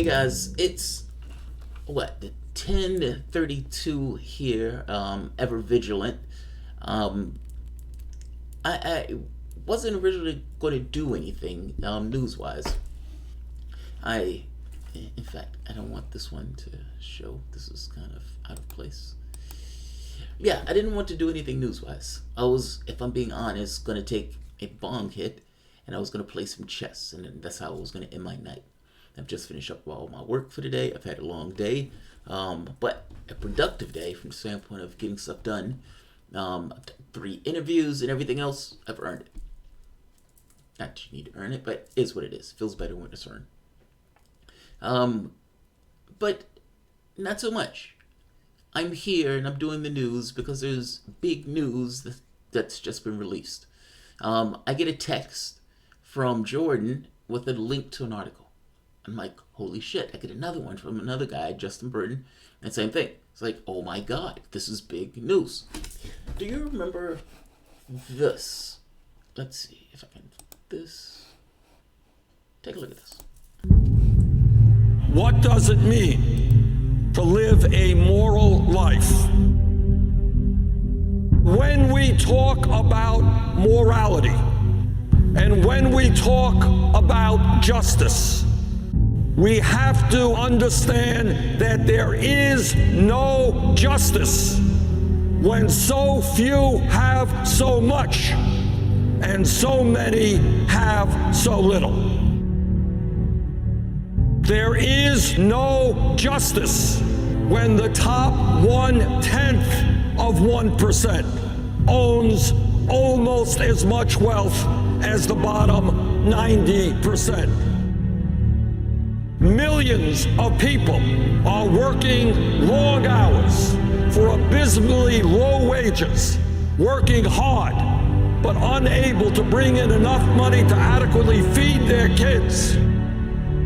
Hey guys, it's what, the 10:32 here. Ever vigilant. Um, I wasn't originally going to do anything news-wise. I, in fact, I don't want this one to show. This is kind of out of place. Yeah, I didn't want to do anything news-wise. I was, if I'm being honest, going to take a bong hit, and I was going to play some chess, and then that's how I was going to end my night. I've just finished up all my work for the day. I've had a long day, but a productive day from the standpoint of getting stuff done. I've done 3 interviews and everything else. I've earned it. Not that you need to earn it, but it is what it is. Feels better when it's earned. But not so much. I'm here and I'm doing the news because there's big news that's just been released. I get a text from Jordan with a link to an article. I'm like, holy shit. I get another one from another guy, Justin Burton, and same thing. It's like, oh my god, this is big news. Do you remember this? Let's see if I can this. Take a look at this. What does it mean to live a moral life? When we talk about morality and when we talk about justice, we have to understand that there is no justice when so few have so much and so many have so little. There is no justice when the top 1/10 of 1% owns almost as much wealth as the bottom 90%. Millions of people are working long hours for abysmally low wages, working hard, but unable to bring in enough money to adequately feed their kids.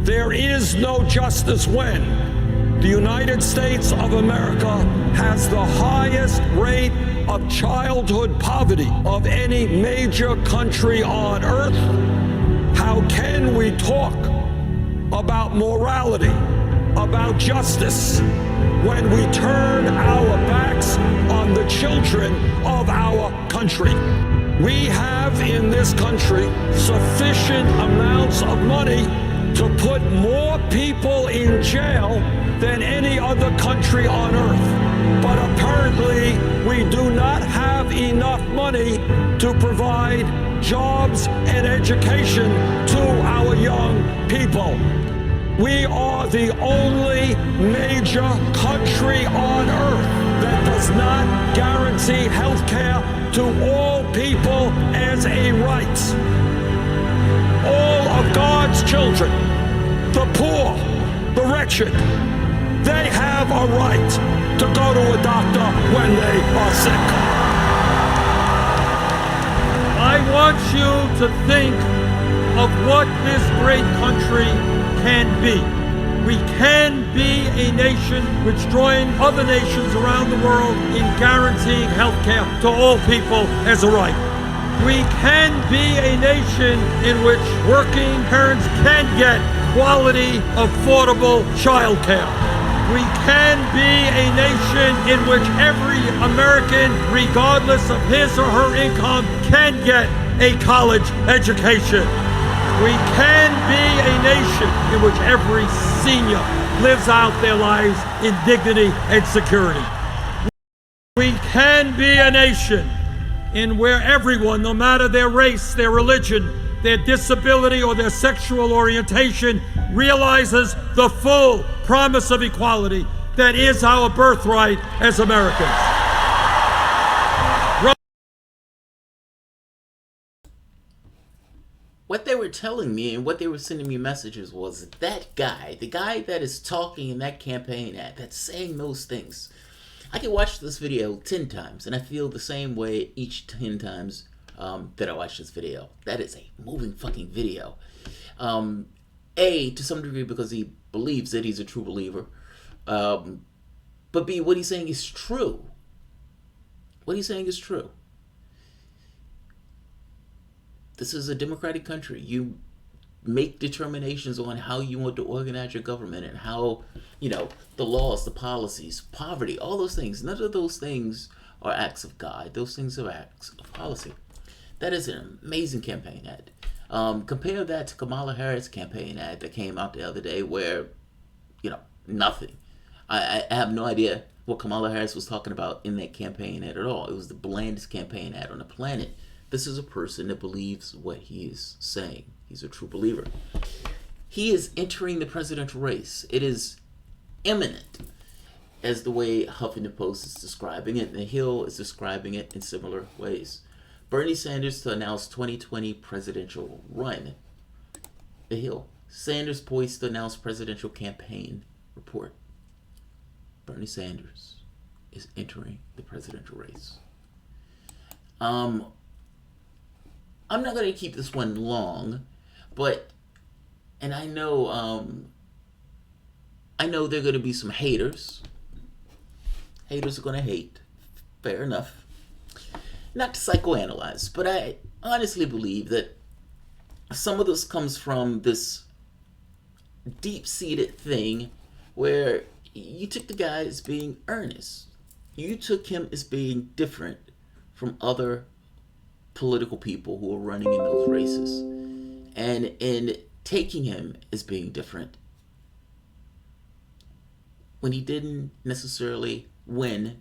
There is no justice when the United States of America has the highest rate of childhood poverty of any major country on earth. How can we talk about morality, about justice, when we turn our backs on the children of our country? We have in this country sufficient amounts of money to put more people in jail than any other country on earth. But apparently, we do not have enough money to provide jobs and education to our young people. We are the only major country on earth that does not guarantee health care to all people as a right. All of God's children, the poor, the wretched, they have a right to go to a doctor when they are sick. I want you to think of what this great country can be. We can be a nation which join other nations around the world in guaranteeing health care to all people as a right. We can be a nation in which working parents can get quality, affordable child care. We can be a nation in which every American, regardless of his or her income, can get a college education. We can be a nation in which every senior lives out their lives in dignity and security. We can be a nation in where everyone, no matter their race, their religion, their disability, or their sexual orientation, realizes the full promise of equality that is our birthright as Americans. What they were telling me and what they were sending me messages was that guy, the guy that is talking in that campaign ad, that's saying those things. I can watch this video 10 times and I feel the same way each 10 times that I watch this video. That is a moving fucking video. A, to some degree because he believes that he's a true believer. But B, what he's saying is true. What he's saying is true. This is a democratic country. You make determinations on how you want to organize your government and how, the laws, the policies, poverty, all those things. None of those things are acts of God. Those things are acts of policy. That is an amazing campaign ad. Compare that to Kamala Harris' campaign ad that came out the other day where, nothing. I have no idea what Kamala Harris was talking about in that campaign ad at all. It was the blandest campaign ad on the planet. This is a person that believes what he is saying. He's a true believer. He is entering the presidential race. It is imminent, as the way Huffington Post is describing it, and The Hill is describing it in similar ways. Bernie Sanders to announce 2020 presidential run. The Hill. Sanders poised to announce presidential campaign report. Bernie Sanders is entering the presidential race. I'm not going to keep this one long, but, and I know there are going to be some haters. Haters are going to hate. Fair enough. Not to psychoanalyze, but I honestly believe that some of this comes from this deep-seated thing where you took the guy as being earnest. You took him as being different from other political people who are running in those races. And in taking him as being different, when he didn't necessarily win,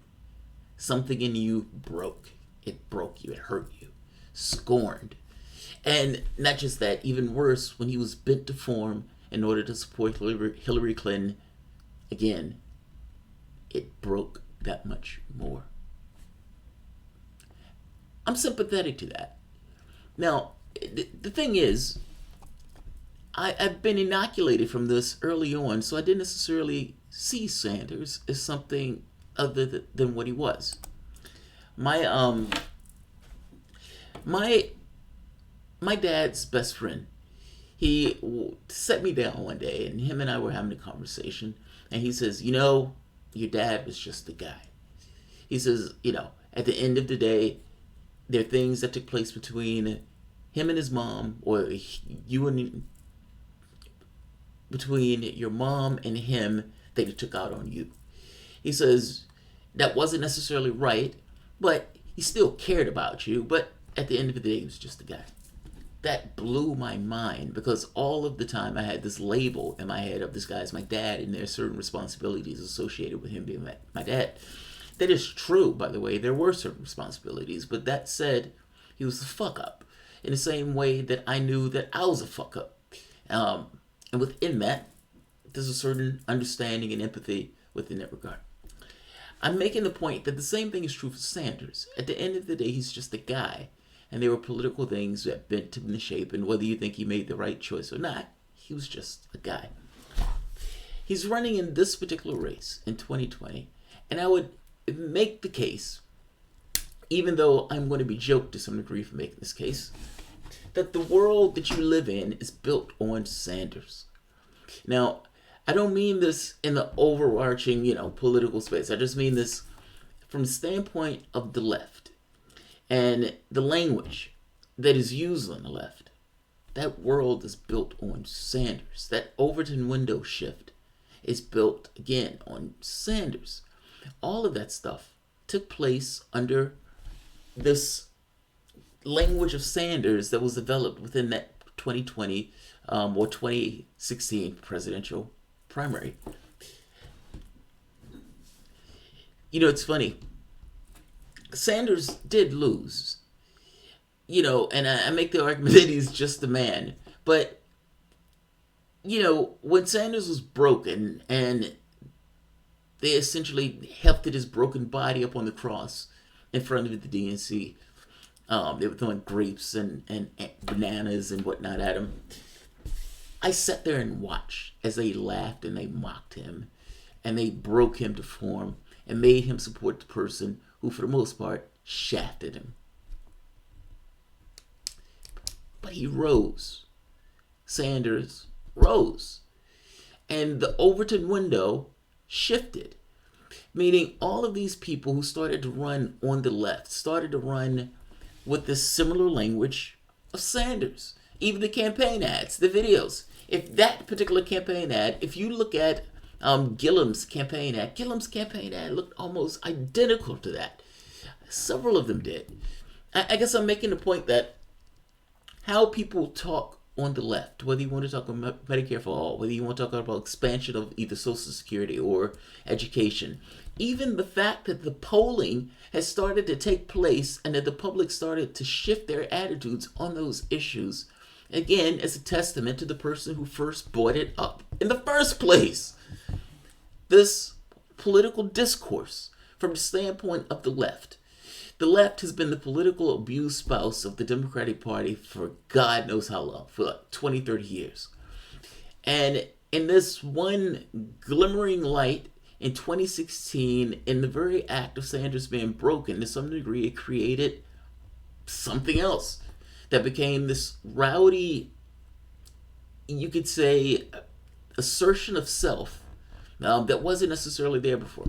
something in you broke. It broke you. It hurt you. Scorned. And not just that, even worse, when he was bent to form in order to support Hillary Clinton, again, it broke that much more. I'm sympathetic to that. Now, the thing is, I've been inoculated from this early on, so I didn't necessarily see Sanders as something other than what he was. My dad's best friend, he set me down one day, and him and I were having a conversation, and he says, your dad was just a guy. He says, at the end of the day, there are things that took place between him and his mom, or between your mom and him, that he took out on you. He says, that wasn't necessarily right, but he still cared about you, but at the end of the day, he was just a guy. That blew my mind, because all of the time I had this label in my head of this guy as my dad, and there are certain responsibilities associated with him being my dad. That is true, by the way. There were certain responsibilities, but that said, he was a fuck up in the same way that I knew that I was a fuck up. And within that, there's a certain understanding and empathy within that regard. I'm making the point that the same thing is true for Sanders. At the end of the day, he's just a guy. And there were political things that bent him into shape. And whether you think he made the right choice or not, he was just a guy. He's running in this particular race in 2020. And I would make the case, even though I'm going to be joked to some degree for making this case, that the world that you live in is built on Sanders. Now, I don't mean this in the overarching, political space. I just mean this from the standpoint of the left and the language that is used on the left. That world is built on Sanders. That Overton window shift is built, again, on Sanders. All of that stuff took place under this language of Sanders that was developed within that 2020 or 2016 presidential primary. It's funny. Sanders did lose. And I make the argument that he's just a man. But, when Sanders was broken and they essentially hefted his broken body up on the cross in front of the DNC, they were throwing grapes and bananas and whatnot at him. I sat there and watched as they laughed and they mocked him and they broke him to form and made him support the person who, for the most part, shafted him. But he rose. Sanders rose. And the Overton window shifted. Meaning all of these people who started to run on the left started to run with this similar language of Sanders. Even the campaign ads, the videos. If that particular campaign ad, if you look at Gillum's campaign ad looked almost identical to that. Several of them did. I guess I'm making the point that how people talk on the left, whether you want to talk about Medicare for all, whether you want to talk about expansion of either Social Security or education, even the fact that the polling has started to take place and that the public started to shift their attitudes on those issues, again, is a testament to the person who first brought it up in the first place. This political discourse from the standpoint of the left. The left has been the political abused spouse of the Democratic Party for God knows how long, for like 20, 30 years. And in this one glimmering light in 2016, in the very act of Sanders being broken, to some degree, it created something else that became this rowdy, you could say, assertion of self that wasn't necessarily there before.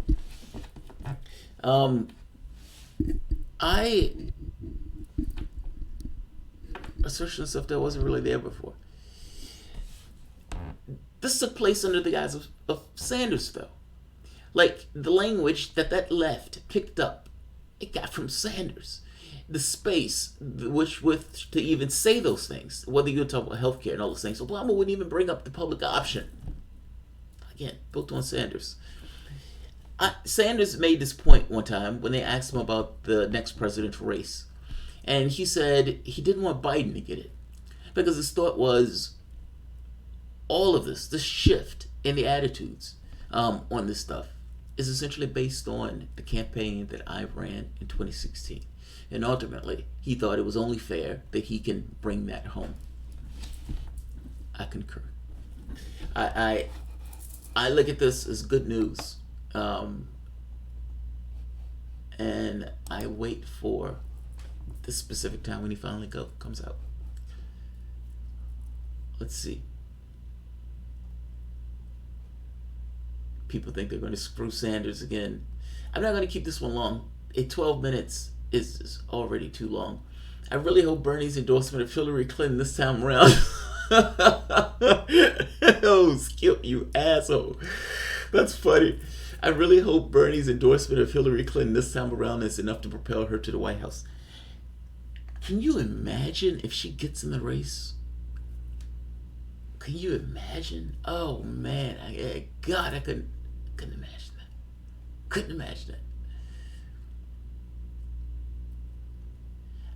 Assertion of self that wasn't really there before. This took place under the guise of Sanders, though. Like, the language that left picked up, it got from Sanders. The space with to even say those things, whether you talk about healthcare and all those things, Obama wouldn't even bring up the public option. Again, built on Sanders. Sanders made this point one time when they asked him about the next presidential race. And he said he didn't want Biden to get it. Because his thought was all of this shift in the attitudes on this stuff is essentially based on the campaign that I ran in 2016. And ultimately, he thought it was only fair that he can bring that home. I concur. I look at this as good news. And I wait for the specific time when he finally comes out. Let's see. People think they're going to screw Sanders again. I'm not going to keep this one long. 12 minutes is already too long. I really hope Bernie's endorsement of Hillary Clinton this time around. Oh, Skip, you asshole. That's funny. I really hope Bernie's endorsement of Hillary Clinton this time around is enough to propel her to the White House. Can you imagine if she gets in the race? Can you imagine? Oh man, God, I couldn't imagine that. Couldn't imagine that.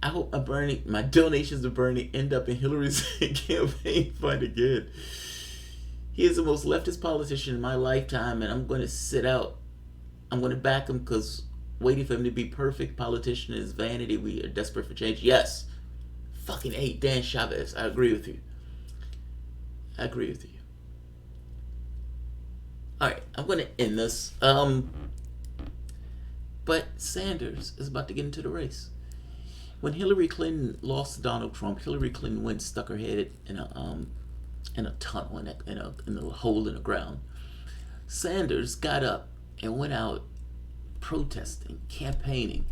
I hope my donations to Bernie end up in Hillary's campaign fund again. He is the most leftist politician in my lifetime, and I'm going to sit out. I'm going to back him because waiting for him to be perfect politician is vanity. We are desperate for change. Yes. Fucking hate Dan Chavez. I agree with you. Alright, I'm going to end this. But Sanders is about to get into the race. When Hillary Clinton lost to Donald Trump, Hillary Clinton went and stuck her head in a tunnel, in a hole in the ground. Sanders got up and went out protesting, campaigning,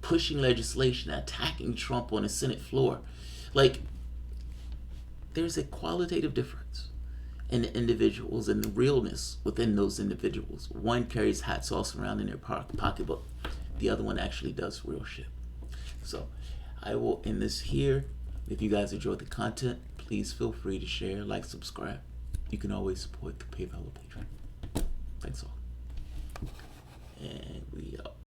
pushing legislation, attacking Trump on the Senate floor. Like, there's a qualitative difference in the individuals and the realness within those individuals. One carries hot sauce around in their pocketbook. The other one actually does real shit. So I will end this here. If you guys enjoyed the content, please feel free to share, like, subscribe. You can always support the PayPal or Patreon. Thanks all. And we out.